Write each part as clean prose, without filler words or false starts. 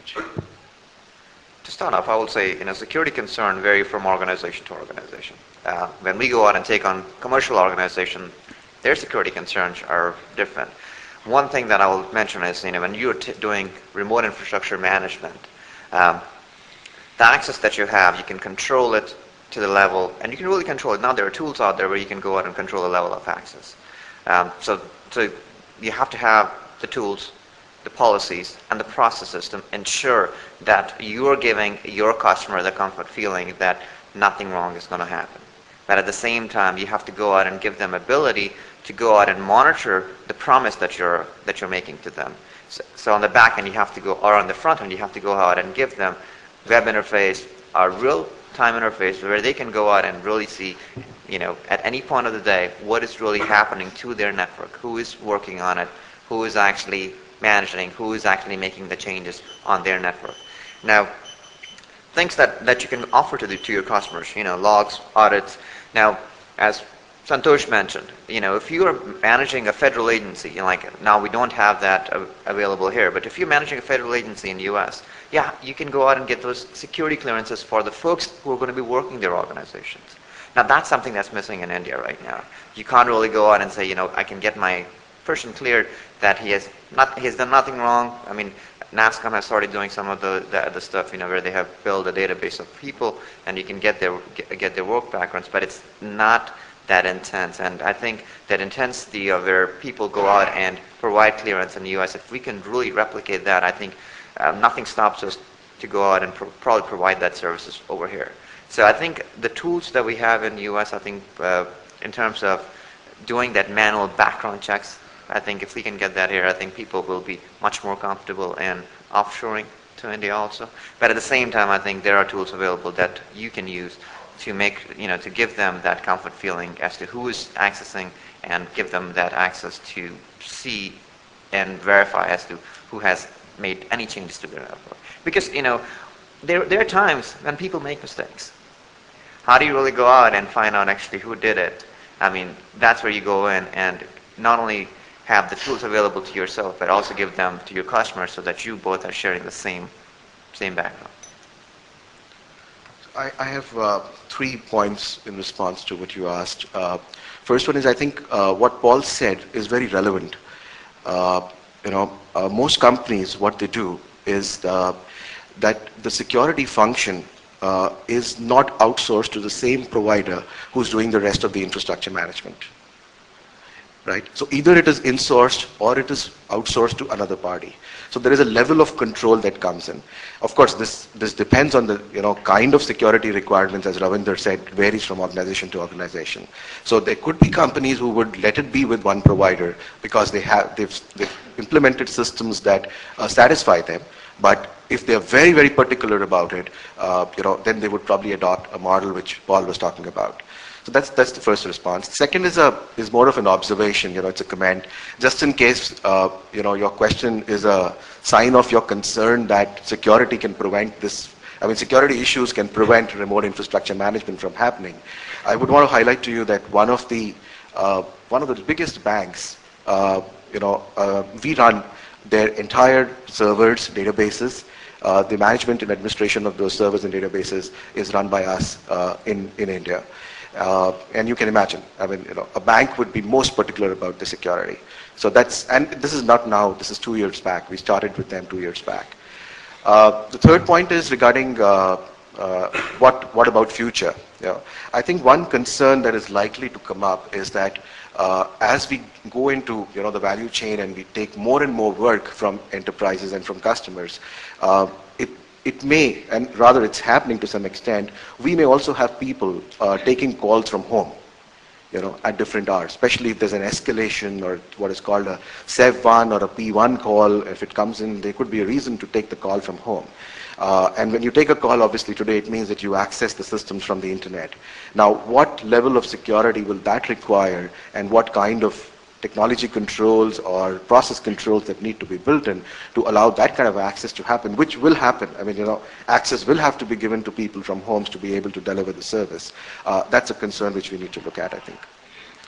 To start off, I would say, security concerns vary from organization to organization. When we go out and take on commercial organization, their security concerns are different. One thing that I will mention is, when you're doing remote infrastructure management, the access that you have, you can control it to the level, and you can really control it. Now there are tools out there where you can go out and control the level of access. So you have to have the tools, the policies, and the processes to ensure that you are giving your customer the comfort feeling that nothing wrong is going to happen. But at the same time, you have to go out and give them ability to go out and monitor the promise that you're making to them. So on the back end, you have to go, or on the front end, you have to go out and give them web interface, a real-time interface where they can go out and really see, at any point of the day, what is really happening to their network, who is working on it, who is actually managing, who is actually making the changes on their network. Now, things that you can offer to your customers, logs, audits. Now, as Santosh mentioned, if you are managing a federal agency, like now we don't have that available here, but if you're managing a federal agency in the U.S., yeah, you can go out and get those security clearances for the folks who are going to be working their organizations. Now, that's something that's missing in India right now. You can't really go out and say, I can get my person cleared that he has done nothing wrong. I mean, NASSCOM has started doing some of the stuff, where they have built a database of people, and you can get their work backgrounds, but it's not that intense. And I think that intensity of where people go out and provide clearance in the U.S., if we can really replicate that, I think nothing stops us to go out and probably provide that services over here. So I think the tools that we have in the U.S., I think in terms of doing that manual background checks, I think if we can get that here, I think people will be much more comfortable in offshoring to India also. But at the same time, I think there are tools available that you can use to make, to give them that comfort feeling as to who is accessing, and give them that access to see and verify as to who has made any changes to their network. Because, there are times when people make mistakes. How do you really go out and find out actually who did it? I mean, that's where you go in and not only have the tools available to yourself, but also give them to your customers so that you both are sharing the same background. I have 3 points in response to what you asked. First one is, I think what Paul said is very relevant. Most companies, what they do is that the security function is not outsourced to the same provider who's doing the rest of the infrastructure management. Right? So either it is insourced or it is outsourced to another party. So there is a level of control that comes in. Of course, this depends on the kind of security requirements, as Ravinder said, varies from organization to organization. So there could be companies who would let it be with one provider because they've implemented systems that satisfy them. But if they're very, very particular about it, then they would probably adopt a model which Paul was talking about. So that's the first response. Second is more of an observation. It's a comment. Just in case your question is a sign of your concern that security can prevent this. I mean, security issues can prevent remote infrastructure management from happening. I would want to highlight to you that one of the biggest banks, we run their entire servers, databases. The management and administration of those servers and databases is run by us in India. And you can imagine, I mean, a bank would be most particular about the security. So and this is not now, this is 2 years back. We started with them 2 years back. The third point is regarding what about future? I think one concern that is likely to come up is that as we go into the value chain and we take more and more work from enterprises and from customers, it may, and rather it's happening to some extent, we may also have people taking calls from home, at different hours, especially if there's an escalation or what is called a SEV1 or a P1 call. If it comes in, there could be a reason to take the call from home. And when you take a call, obviously today it means that you access the systems from the internet. Now, what level of security will that require, and what kind of technology controls or process controls that need to be built in to allow that kind of access to happen, which will happen. I mean, access will have to be given to people from homes to be able to deliver the service. That's a concern which we need to look at, I think.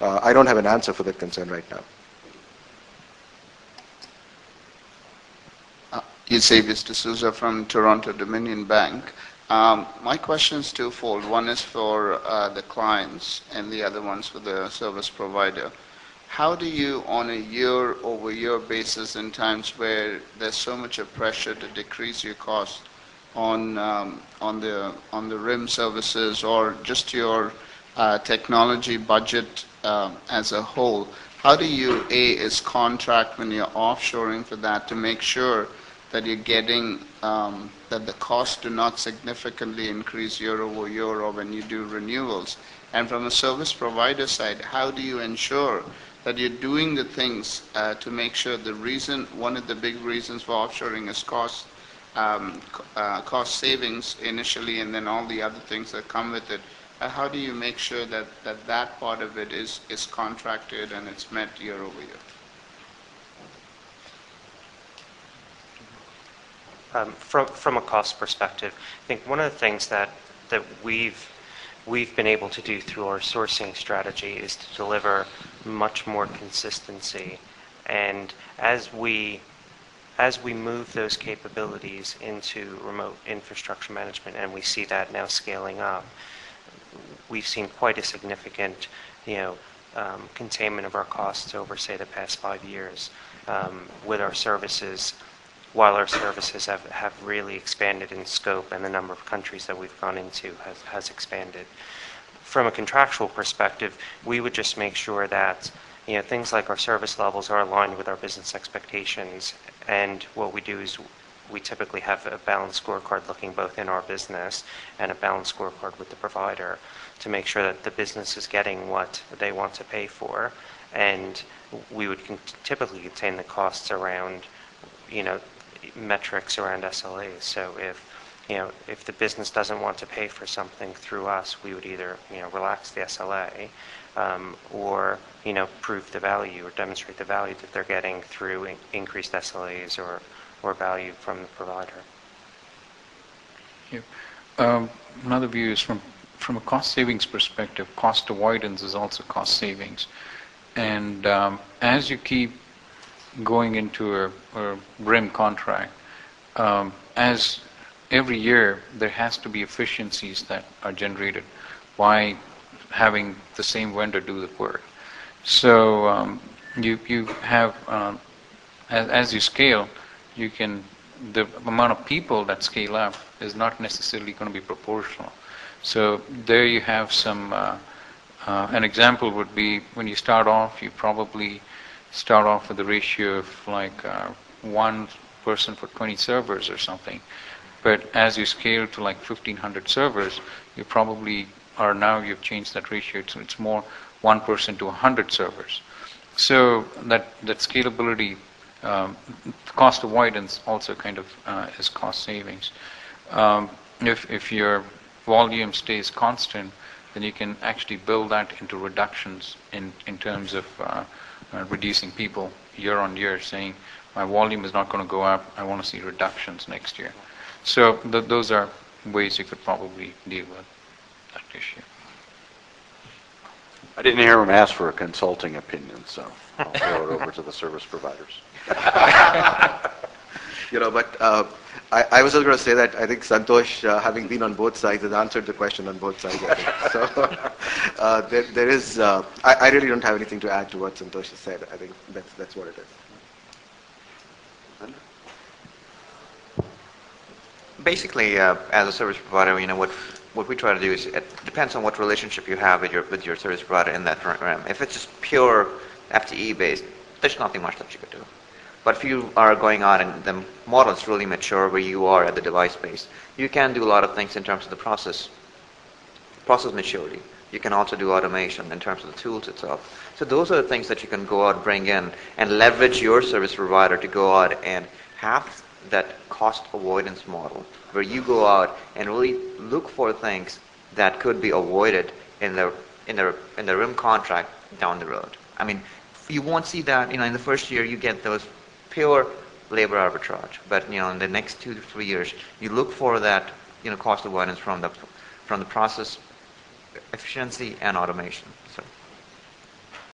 I don't have an answer for that concern right now. Eusebius D'Souza from Toronto Dominion Bank. My question is twofold. One is for the clients and the other one's for the service provider. How do you, on a year-over-year basis, in times where there's so much of pressure to decrease your cost on the RIM services or just your technology budget as a whole, how do you, is contract when you're offshoring for that to make sure that you're getting, that the costs do not significantly increase year over year or when you do renewals? And from a service provider side, how do you ensure that you're doing the things to make sure one of the big reasons for offshoring is cost savings initially and then all the other things that come with it. How do you make sure that that part of it is contracted and it's met year over year? From a cost perspective, I think one of the things that we've been able to do through our sourcing strategy is to deliver much more consistency. And as we move those capabilities into remote infrastructure management, and we see that now scaling up, we've seen quite a significant, containment of our costs over, say, the past 5 years with our services. While our services have really expanded in scope and the number of countries that we've gone into has expanded. From a contractual perspective, we would just make sure that things like our service levels are aligned with our business expectations. And what we do is we typically have a balanced scorecard looking both in our business and a balanced scorecard with the provider to make sure that the business is getting what they want to pay for. And we would typically contain the costs around, metrics around SLAs. So if the business doesn't want to pay for something through us, we would either relax the SLA or prove the value or demonstrate the value that they're getting through increased SLAs or value from the provider. Yeah. Another view is from a cost savings perspective. Cost avoidance is also cost savings, and as you keep going into a RIM contract, as every year there has to be efficiencies that are generated by having the same vendor do the work. So you have, as you scale, the amount of people that scale up is not necessarily going to be proportional. So there you have some, an example would be when you start off, you probably start off with a ratio of like one person for 20 servers or something. But as you scale to like 1,500 servers, you probably are now, you've changed that ratio. It's more one person to 100 servers. So that scalability, cost avoidance also kind of is cost savings. If your volume stays constant, then you can actually build that into reductions in terms of reducing people year on year, saying my volume is not going to go up, I want to see reductions next year. So those are ways you could probably deal with that issue. I didn't hear him ask for a consulting opinion, so I'll throw it over to the service providers. But I was just going to say that I think Santosh, having been on both sides, has answered the question on both sides. I think. So there is, I really don't have anything to add to what Santosh has said. I think that's what it is. Basically, as a service provider, what we try to do is, it depends on what relationship you have with your service provider in that program. If it's just pure FTE based, there's nothing much that you could do. But if you are going on and the model is really mature where you are at the device base, you can do a lot of things in terms of the process maturity. You can also do automation in terms of the tools itself. So those are the things that you can go out, bring in, and leverage your service provider to go out and have that cost avoidance model where you go out and really look for things that could be avoided in the RIM contract down the road. I mean, you won't see that, in the first year you get those pure labor arbitrage, but in the next 2 to 3 years you look for that cost avoidance from the process efficiency and automation.